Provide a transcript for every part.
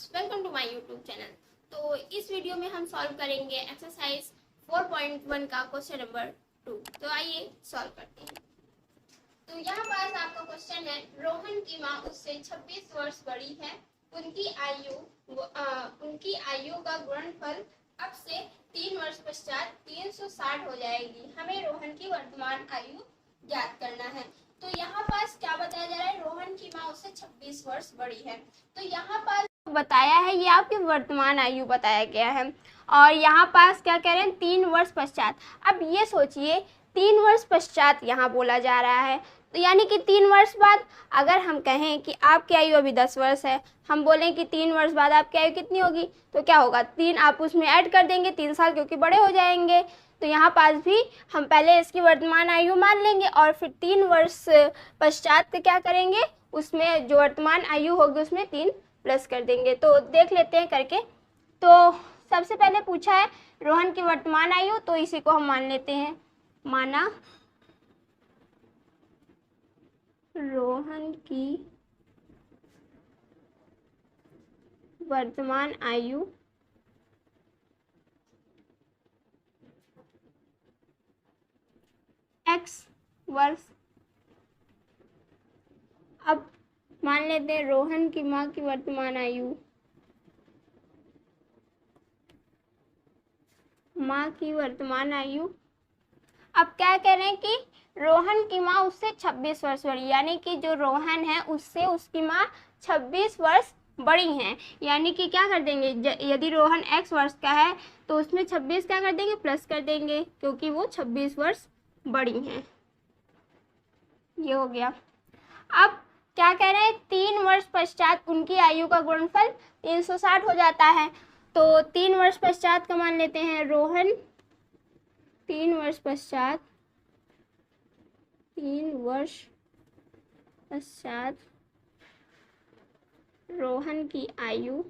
Friends, welcome to my YouTube channel. तो इस video में हम सॉल्व करेंगे एक्सरसाइज 4.1 का क्वेश्चन नंबर 2। तो आइए सॉल्व करते हैं। तो यहाँ पास आपका क्वेश्चन है, रोहन की माँ उससे 26 वर्ष बड़ी है। उनकी आयु का गुणनफल अब से 3 वर्ष पश्चात 360 हो जाएगी। हमें रोहन की वर्तमान आयु ज्ञात करना है। तो यहाँ पास क्या बताया जा रहा है, रोहन की माँ उससे 26 वर्ष बड़ी है। तो यहाँ पास बताया है, ये आपकी वर्तमान आयु बताया गया है। और यहाँ पास क्या कह रहे हैं, 3 वर्ष पश्चात। अब ये सोचिए 3 वर्ष पश्चात यहाँ बोला जा रहा है, तो यानी कि 3 वर्ष बाद अगर हम कहें कि आपकी आयु अभी 10 वर्ष है, हम बोलें कि 3 वर्ष बाद आपकी आयु कितनी होगी, तो क्या होगा, 3 आप उसमें ऐड कर देंगे, 3 साल क्योंकि बड़े हो जाएंगे। तो यहाँ पास भी हम पहले इसकी वर्तमान आयु मान लेंगे और फिर 3 वर्ष पश्चात क्या करेंगे, उसमें जो वर्तमान आयु होगी उसमें 3 प्लस कर देंगे। तो देख लेते हैं करके। तो सबसे पहले पूछा है रोहन की वर्तमान आयु, तो इसी को हम मान लेते हैं। माना रोहन की वर्तमान आयु x वर्ष। अब मान लेते हैं रोहन की माँ की वर्तमान आयु, माँ की वर्तमान आयु। अब क्या कह रहे हैं कि रोहन की माँ उससे 26 वर्ष बड़ी, यानी कि जो रोहन है उससे उसकी माँ 26 वर्ष बड़ी हैं। यानी कि क्या कर देंगे, यदि रोहन x वर्ष का है तो उसमें 26 क्या कर देंगे, प्लस कर देंगे, क्योंकि वो 26 वर्ष बड़ी हैं। ये हो गया। अब क्या कह रहे हैं, 3 वर्ष पश्चात उनकी आयु का गुणनफल 360 हो जाता है। तो 3 वर्ष पश्चात का मान लेते हैं, रोहन 3 वर्ष पश्चात, 3 वर्ष पश्चात रोहन की आयु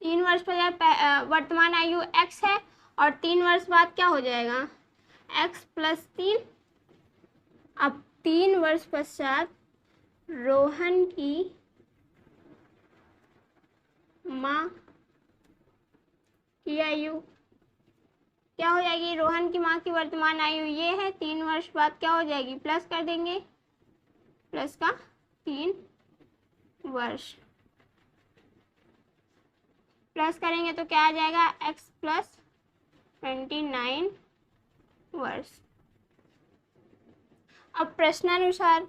तीन वर्ष पश्चात वर्तमान आयु x है और 3 वर्ष बाद क्या हो जाएगा, x प्लस 3। अब 3 वर्ष पश्चात रोहन की माँ की आयु क्या हो जाएगी, रोहन की माँ की वर्तमान आयु ये है, 3 वर्ष बाद क्या हो जाएगी, प्लस कर देंगे, प्लस का 3 वर्ष प्लस करेंगे तो क्या आ जाएगा, x प्लस 29 वर्ष। अब प्रश्नानुसार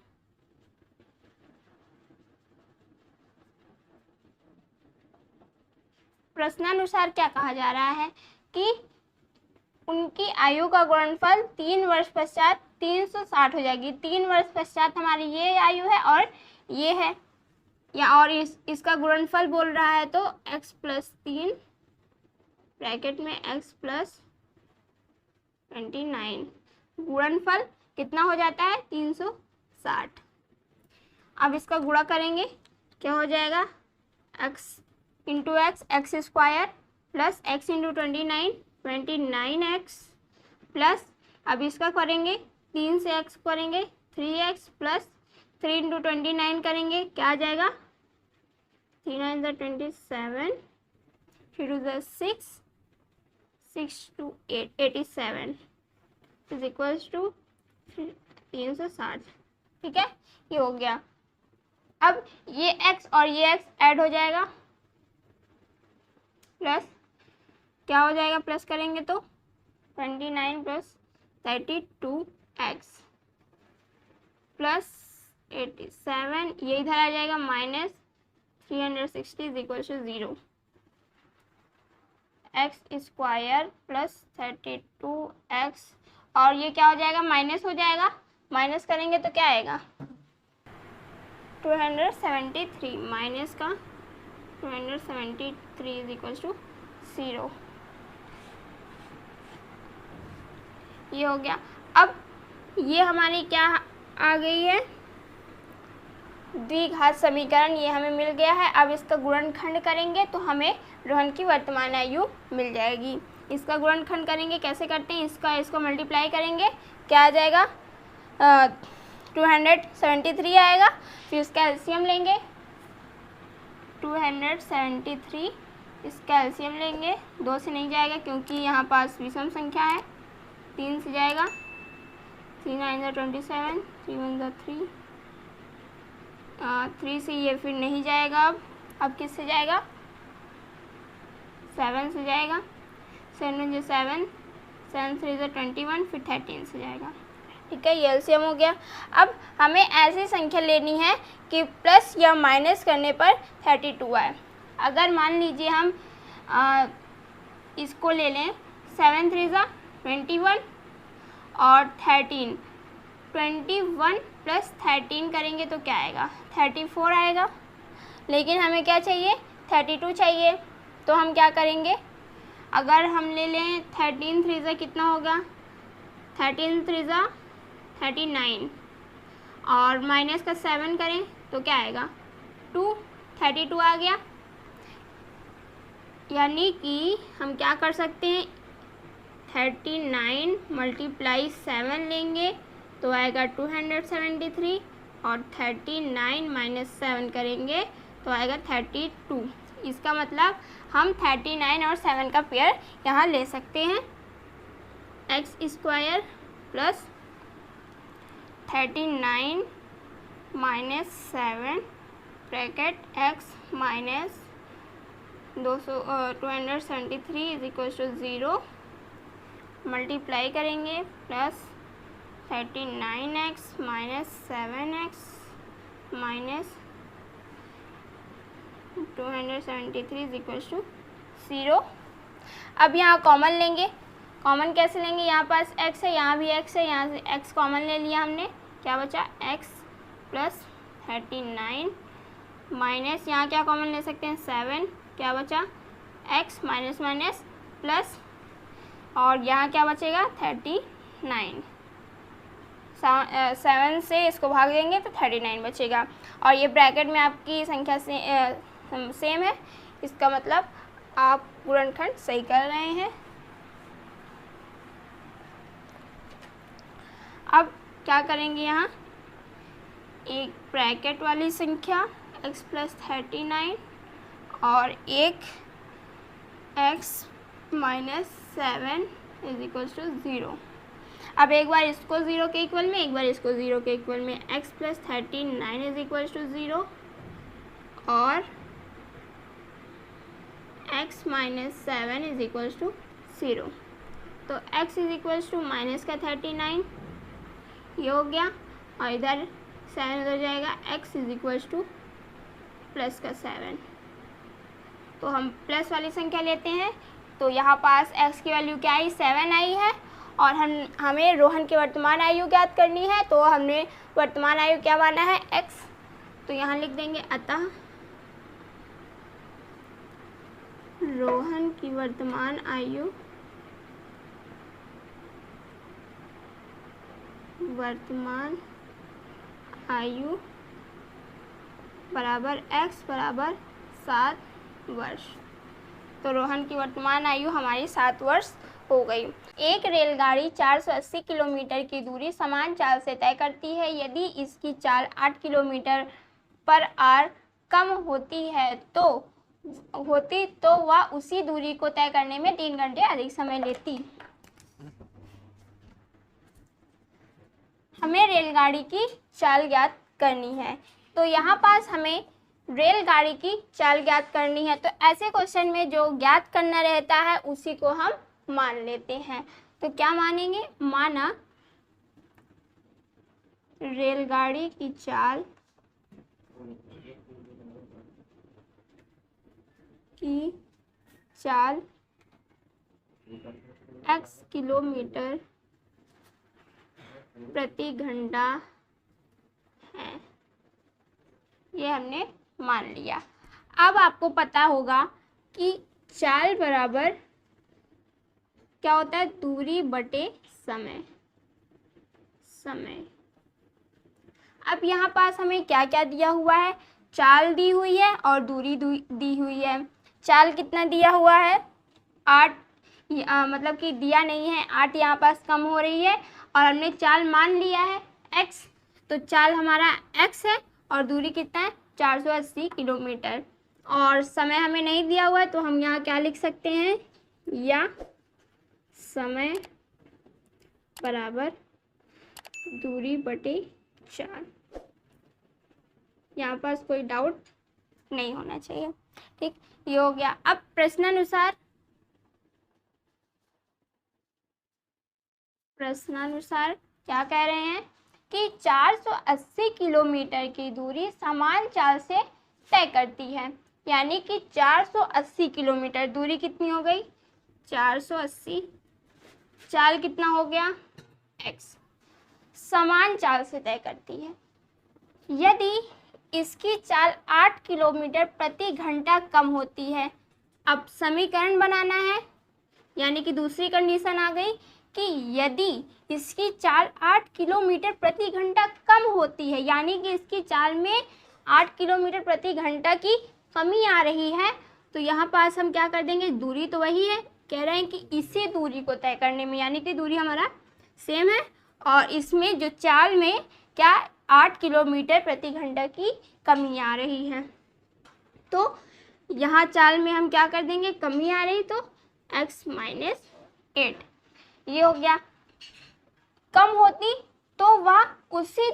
क्या कहा जा रहा है कि उनकी आयु का गुणनफल 3 वर्ष पश्चात 360 हो जाएगी। 3 वर्ष पश्चात हमारी ये आयु है और ये है, या और इसका गुणनफल बोल रहा है, तो x प्लस 3 ब्रैकेट में x प्लस 29 गुणनफल कितना हो जाता है, 360। अब इसका गुणा करेंगे, क्या हो जाएगा, x into x, x square plus x into 29 29x plus, अब इसका करेंगे 3 से x करेंगे 3x प्लस 3 इंटू 29 करेंगे, क्या आ जाएगा, 3 9 27, 3 2 6, 6 2 8 87 इज इक्वल्स टू 360। ठीक है, ये हो गया। अब ये x और ये x ऐड हो जाएगा, प्लस क्या हो जाएगा, प्लस करेंगे तो 29 प्लस 32x प्लस 87, ये इधर आ जाएगा, minus 360 is equal to 0। X square plus 32x और ये क्या हो जाएगा, माइनस हो जाएगा, माइनस करेंगे तो क्या आएगा, 273 माइनस का 273 इज इक्वल टू 0। ये हो गया। अब ये हमारी क्या आ गई है, द्विघात समीकरण, ये हमें मिल गया है। अब इसका गुणनखंड करेंगे तो हमें रोहन की वर्तमान आयु मिल जाएगी। इसका गुणनखंड करेंगे, कैसे करते हैं, इसको मल्टीप्लाई करेंगे, क्या आ जाएगा, 273 आएगा। फिर इसका एलसीएम लेंगे 273, इसका एलसीएम लेंगे, 2 से नहीं जाएगा क्योंकि यहाँ पास विषम संख्या है, 3 से जाएगा, 3 9 27, 3 1 3, 3 से ये फिर नहीं जाएगा। अब किस से जाएगा, 7 से जाएगा, 7 7, 7 3 21, फिर 13 से जाएगा। ठीक है, ये एलसीएम हो गया। अब हमें ऐसी संख्या लेनी है कि प्लस या माइनस करने पर 32 आए। अगर मान लीजिए हम इसको ले लें, 7 3 21 और 13, 21 प्लस 13 करेंगे तो क्या आएगा, 34 आएगा। लेकिन हमें क्या चाहिए, 32 चाहिए। तो हम क्या करेंगे, अगर हम ले लें 13 3 कितना होगा, 13 3 39 और माइनस का 7 करें तो क्या आएगा, 2, 32 आ गया। यानी कि हम क्या कर सकते हैं, 39 × 7 लेंगे तो आएगा 273 और 39 - 7 करेंगे तो आएगा 32। इसका मतलब हम 39 और 7 का पेयर यहाँ ले सकते हैं, x² plus 39 - 7 bracket x minus 273 = 0 multiply करेंगे प्लस 39x - 7x माइनस 273 = 0। अब यहाँ कॉमन लेंगे, कॉमन कैसे लेंगे, यहाँ पास x है, यहाँ भी x है, यहाँ से x कॉमन ले लिया हमने, क्या बचा, x प्लस 39 माइनस यहाँ क्या कॉमन ले सकते हैं, 7, क्या बचा, x माइनस माइनस प्लस, और यहाँ क्या बचेगा, 39। 7 से इसको भाग देंगे तो 39 बचेगा। और ये ब्रैकेट में आपकी संख्या से सेम है, इसका मतलब आप गुणनखंड सही कर रहे हैं। अब क्या करेंगे, यहाँ एक ब्रैकेट वाली संख्या x प्लस 39 और एक x माइनस 7 = 0। अब एक बार इसको 0 के इक्वल में, एक बार इसको 0 के इक्वल में, x प्लस 39 = 0 और x माइनस 7 = 0। तो x = माइनस का 39 ये हो गया, और इधर 7 उधर जाएगा, x = प्लस का 7। तो हम प्लस वाली संख्या लेते हैं, तो यहाँ पास x की वैल्यू क्या आई, 7 आई है, और हमें रोहन की वर्तमान आयु ज्ञात करनी है। तो हमने वर्तमान आयु क्या माना है, x। तो यहाँ लिख देंगे, अतः रोहन की वर्तमान आयु बराबर x बराबर 7 वर्ष। तो रोहन की वर्तमान आयु हमारी 7 वर्ष हो गई। एक रेलगाड़ी 480 किलोमीटर की दूरी समान चाल से तय करती है। यदि इसकी चाल 8 किलोमीटर पर आवर कम होती तो वह उसी दूरी को तय करने में 3 घंटे अधिक समय लेती। हमें रेलगाड़ी की चाल ज्ञात करनी है। तो यहाँ पास हमें रेलगाड़ी की चाल ज्ञात करनी है। तो ऐसे क्वेश्चन में जो ज्ञात करना रहता है उसी को हम मान लेते हैं। तो क्या मानेंगे, माना रेलगाड़ी की चाल x किलोमीटर प्रति घंटा है, ये हमने मान लिया। अब आपको पता होगा कि चाल बराबर क्या होता है, दूरी बटे समय। अब यहाँ पास हमें क्या क्या दिया हुआ है, चाल दी हुई है और दूरी दी हुई है। चाल कितना दिया हुआ है, 8, मतलब कि दिया नहीं है, 8 यहाँ पास कम हो रही है, और हमने चाल मान लिया है x। तो चाल हमारा x है और दूरी कितना है 480 किलोमीटर, और समय हमें नहीं दिया हुआ है तो हम यहाँ क्या लिख सकते हैं, या समय बराबर दूरी बटे 4। यहाँ पास कोई डाउट नहीं होना चाहिए। ठीक, ये हो गया। अब प्रश्नानुसार क्या कह रहे हैं कि 480 किलोमीटर की दूरी समान चाल से तय करती है, यानी कि 480 किलोमीटर दूरी कितनी हो गई, 480, चाल कितना हो गया x, समान चाल से तय करती है। यदि इसकी चाल 8 किलोमीटर प्रति घंटा कम होती है। अब समीकरण बनाना है, यानी कि दूसरी कंडीशन आ गई कि यदि इसकी चाल 8 किलोमीटर प्रति घंटा कम होती है, यानी कि इसकी चाल में 8 किलोमीटर प्रति घंटा की कमी आ रही है, तो यहाँ पास हम क्या कर देंगे, दूरी तो वही है, कह रहे हैं कि इसी दूरी को तय करने में, यानी कि दूरी हमारा सेम है और इसमें जो चाल में क्या 8 किलोमीटर प्रति घंटा की कमी आ रही है, तो यहाँ चाल में हम क्या कर देंगे, कमी आ रही तो x माइनस 8, ये हो गया। कम होती तो वह इसी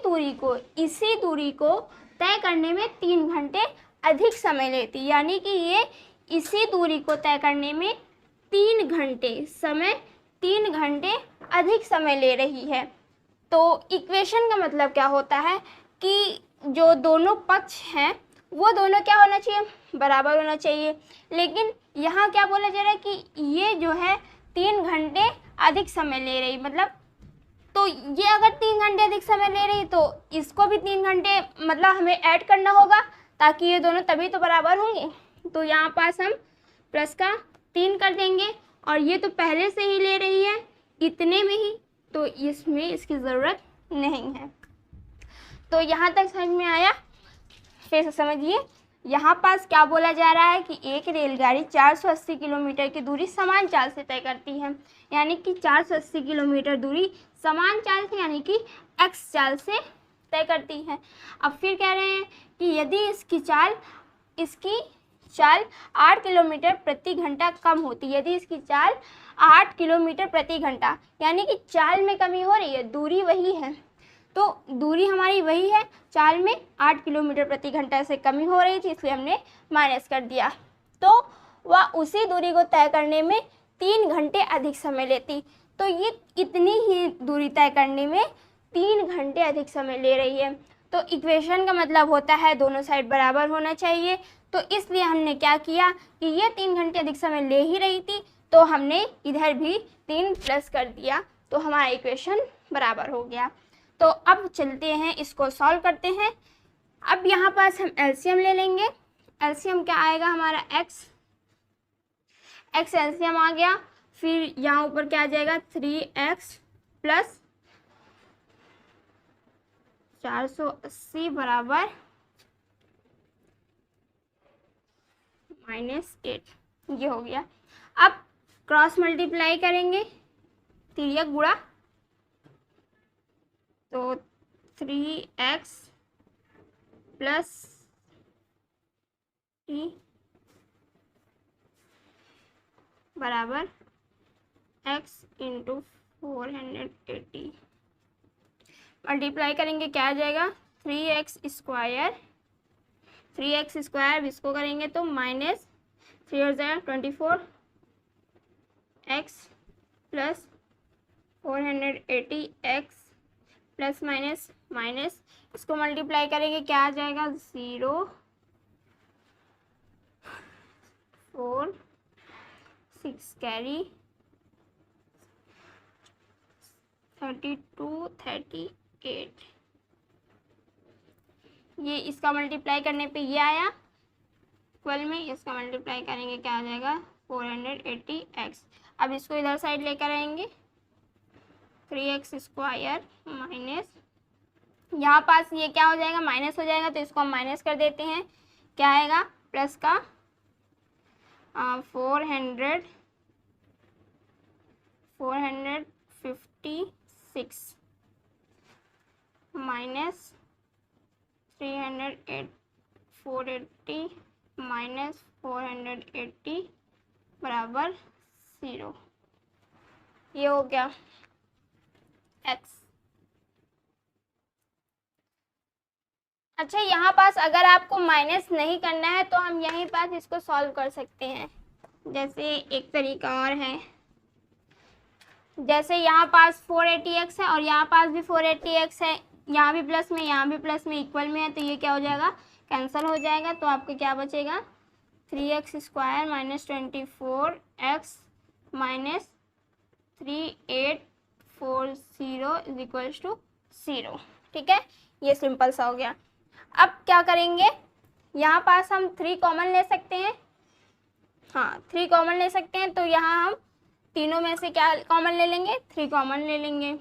दूरी को तय करने में 3 घंटे अधिक समय लेती, यानी कि ये इसी दूरी को तय करने में 3 घंटे अधिक समय ले रही है। तो इक्वेशन का मतलब क्या होता है कि जो दोनों पक्ष हैं वो दोनों क्या होना चाहिए, बराबर होना चाहिए। लेकिन यहाँ क्या बोला जा रहा है कि ये जो है 3 घंटे अधिक समय ले रही, मतलब तो ये अगर 3 घंटे अधिक समय ले रही तो इसको भी 3 घंटे मतलब हमें ऐड करना होगा, ताकि ये दोनों तभी तो बराबर होंगे। तो यहाँ पास हम प्लस का 3 कर देंगे, और ये तो पहले से ही ले रही है इतने में ही, तो इसमें इसकी ज़रूरत नहीं है। तो यहाँ तक समझ में आया, फिर से समझिए। यहाँ पास क्या बोला जा रहा है कि एक रेलगाड़ी 480 किलोमीटर की दूरी समान चाल से तय करती है, यानी कि 480 किलोमीटर दूरी समान चाल से यानी कि x चाल से तय करती है। अब फिर कह रहे हैं कि यदि इसकी चाल 8 किलोमीटर प्रति घंटा कम होती, यदि इसकी चाल 8 किलोमीटर प्रति घंटा, यानी कि चाल में कमी हो रही है, दूरी वही है, तो दूरी हमारी वही है, चाल में 8 किलोमीटर प्रति घंटा से कमी हो रही थी, इसलिए हमने माइनस कर दिया, तो वह उसी दूरी को तय करने में 3 घंटे अधिक समय लेती। तो ये इतनी ही दूरी तय करने में 3 घंटे अधिक समय ले रही है। तो इक्वेशन का मतलब होता है दोनों साइड बराबर होना चाहिए, तो इसलिए हमने क्या किया कि ये 3 घंटे अधिक समय ले ही रही थी, तो हमने इधर भी 3 प्लस कर दिया, तो हमारा इक्वेशन बराबर हो गया। तो अब चलते हैं, इसको सॉल्व करते हैं। अब यहाँ पास हम एलसीएम ले लेंगे। एलसीएम क्या आएगा हमारा x एलसीएम आ गया, फिर यहाँ ऊपर क्या आ जाएगा 3x प्लस 480 बराबर -8, ये हो गया। अब क्रॉस मल्टीप्लाई करेंगे, तिर्यक गुणा, तो 3x प्लस 3 बराबर x इंटू 480, मल्टीप्लाई करेंगे क्या आ जाएगा 3x स्क्वायर, 3x स्क्वायर इसको करेंगे तो माइनस 3 हो जाएगा 24 x plus 480 x plus minus minus, इसको मल्टीप्लाई करेंगे क्या आ जाएगा 0 4 6 कैरी 32 38, ये इसका मल्टीप्लाई करने पे ये आया 12 में, इसका मल्टीप्लाई करेंगे क्या आ जाएगा 480x। अब इसको इधर साइड लेकर आएंगे 3x स्क्वायर माइनस, यहाँ पास ये क्या हो जाएगा माइनस हो जाएगा, तो इसको हम माइनस कर देते हैं, क्या आएगा प्लस का 456 माइनस 480 माइनस 480 बराबर 0। ये हो गया x। अच्छा, यहाँ पास अगर आपको माइनस नहीं करना है तो हम यहीं पास इसको सॉल्व कर सकते हैं। जैसे एक तरीका और है, जैसे यहाँ पास 480x है और यहाँ पास भी 480x है, यहाँ भी प्लस में यहाँ भी प्लस में इक्वल में है, तो ये क्या हो जाएगा, कैंसिल हो जाएगा। तो आपको क्या बचेगा, 3x square minus 24x minus 3840 is equals to 0। ठीक है, ये सिंपल सा हो गया। अब क्या करेंगे, यहाँ पास हम 3 कॉमन ले सकते हैं। हाँ, 3 कॉमन ले सकते हैं, तो यहाँ हम तीनों में से क्या कॉमन ले लेंगे, 3 कॉमन ले लेंगे।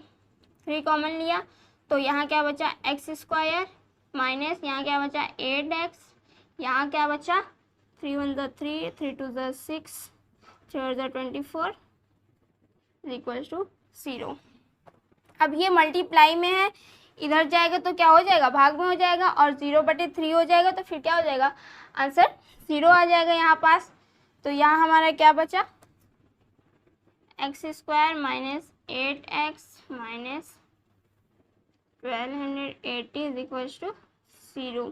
3 कॉमन लिया तो यहाँ क्या बचा, एक्स स्क्वायर माइनस यहाँ क्या बचा 8x, यहाँ क्या बचा 3 1 ज़ा 3, 3 2 ज़ा 6, 3 ज़ा 24 इक्वल्स टू 0। अब ये मल्टीप्लाई में है, इधर जाएगा तो क्या हो जाएगा, भाग में हो जाएगा, और 0/3 हो जाएगा, तो फिर क्या हो जाएगा, आंसर 0 आ जाएगा यहाँ पास। तो यहाँ हमारा क्या बचा, x square minus 8x minus 1280 is equals to 0।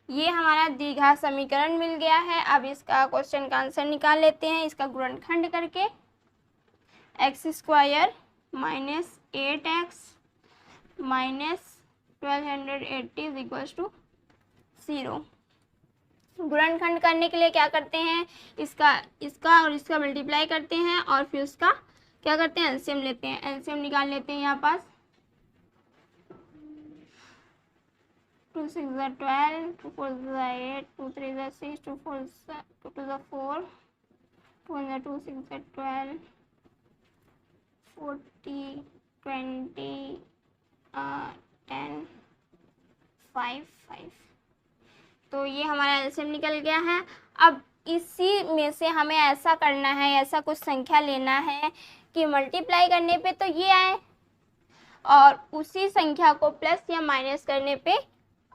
ये हमारा द्विघात समीकरण मिल गया है। अब इसका क्वेश्चन का आंसर निकाल लेते हैं, इसका गुणनखंड करके। X square minus 8x minus 1280 is equals to 0। गुणनखंड करने के लिए क्या करते हैं, इसका और इसका मल्टीप्लाई करते हैं और फिर उसका क्या करते हैं, एलसीएम लेते हैं। एलसीएम निकाल लेते हैं यहाँ पास, 2 6 ज़ा 12, 2 4 ज़ा 8, 2 3 ज़ा 6, 2 2 ज़ा 4, 2 1 ज़ा 2, 6 ज़ा 12, 40 20 10 5 5। तो ये हमारा एलसीएम निकल गया है। अब इसी में से हमें ऐसा करना है, ऐसा कुछ संख्या लेना है कि मल्टीप्लाई करने पे तो ये आए और उसी संख्या को प्लस या माइनस करने पे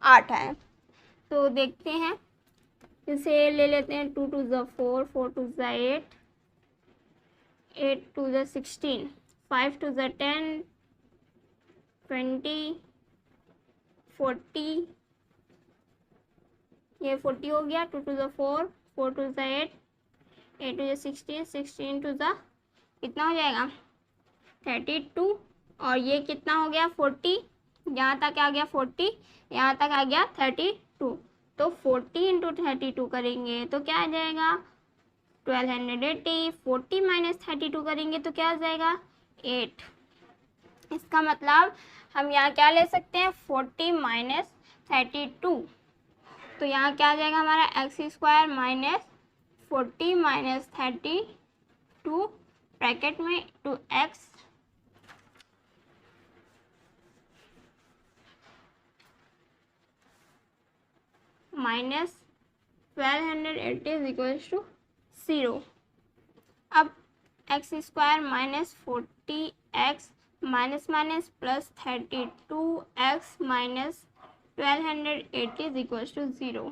8 आए। तो देखते हैं, इसे ले लेते हैं, 2 2 ज़ा 4, 4 2 ज़ा 8, 8 2 ज़ा 16, 5 2 ज़ा 10, 20 40, ये 40 हो गया, 2 2 ज़ा 4, 4 2 ज़ा 8, 8 2 ज़ा 16, 16 2 ज़ा कितना हो जाएगा 32, और ये कितना हो गया 40, यहाँ तक आ गया 40, यहाँ तक आ गया 32। तो 40 इंटू 32 करेंगे तो क्या आ जाएगा 1280, 40 माइनस 32 करेंगे तो क्या आ जाएगा 8। इसका मतलब हम यहाँ क्या ले सकते हैं, 40 माइनस 32। तो यहाँ क्या आ जाएगा हमारा x square minus 40 minus 32 bracket में 2x minus 1280 is equals to 0। अब x square minus 40x minus minus plus 32x minus 1280 is equals to 0।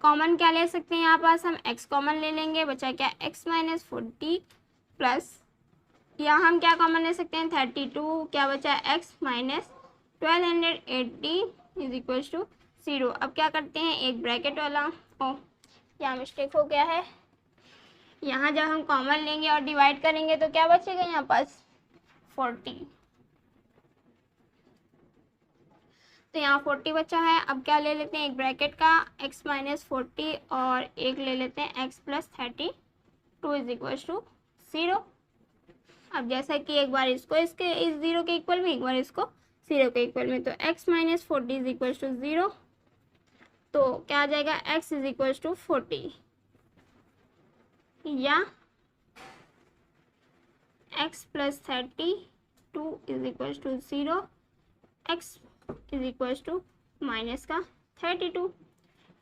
Common क्या ले सकते हैं, यहाँ पास हम x कॉमन ले लेंगे, बचा क्या x माइनस 40 प्लस यहाँ हम क्या कॉमन ले सकते हैं 32, क्या बचा x minus 1280 is equals to 0। अब क्या करते हैं, एक ब्रैकेट वाला, ओ यहाँ मिस्टेक हो गया है, यहाँ जब हम कॉमन लेंगे और डिवाइड करेंगे तो क्या बचेगा यहाँ पास 40, तो यहाँ 40 बचा है। अब क्या ले लेते हैं, एक ब्रैकेट का x माइनस 40 और एक ले लेते हैं x plus 32 is equals to 0। अब जैसा कि एक बार इसको इसके इस 0 के इक्वल में, एक बार इसको 0 के इक्वल में, तो x minus 40 is equals to 0। तो क्या आ जाएगा x इज इक्वल्स टू 40 या x plus 32 is equals to 0, x is equals to minus का 32।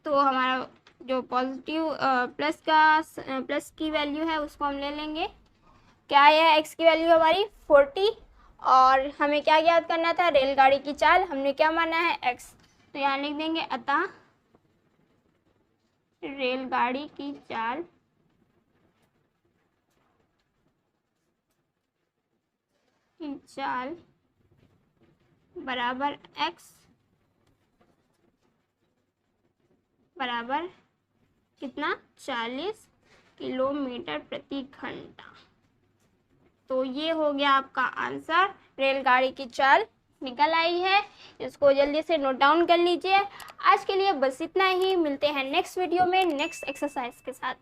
तो हमारा जो पॉजिटिव प्लस की वैल्यू है उसको हम ले लेंगे। क्या है x की वैल्यू हमारी 40 और हमें क्या ज्ञात करना था, रेलगाड़ी की चाल, हमने क्या माना है x। तो यहाँ लिख देंगे अतः रेलगाड़ी की चाल बराबर x बराबर कितना, 40 किलोमीटर प्रति घंटा। तो ये हो गया आपका आंसर, रेलगाड़ी की चाल निकल आई है। इसको जल्दी से नोट डाउन कर लीजिए। आज के लिए बस इतना ही, मिलते हैं नेक्स्ट वीडियो में नेक्स्ट एक्सरसाइज के साथ।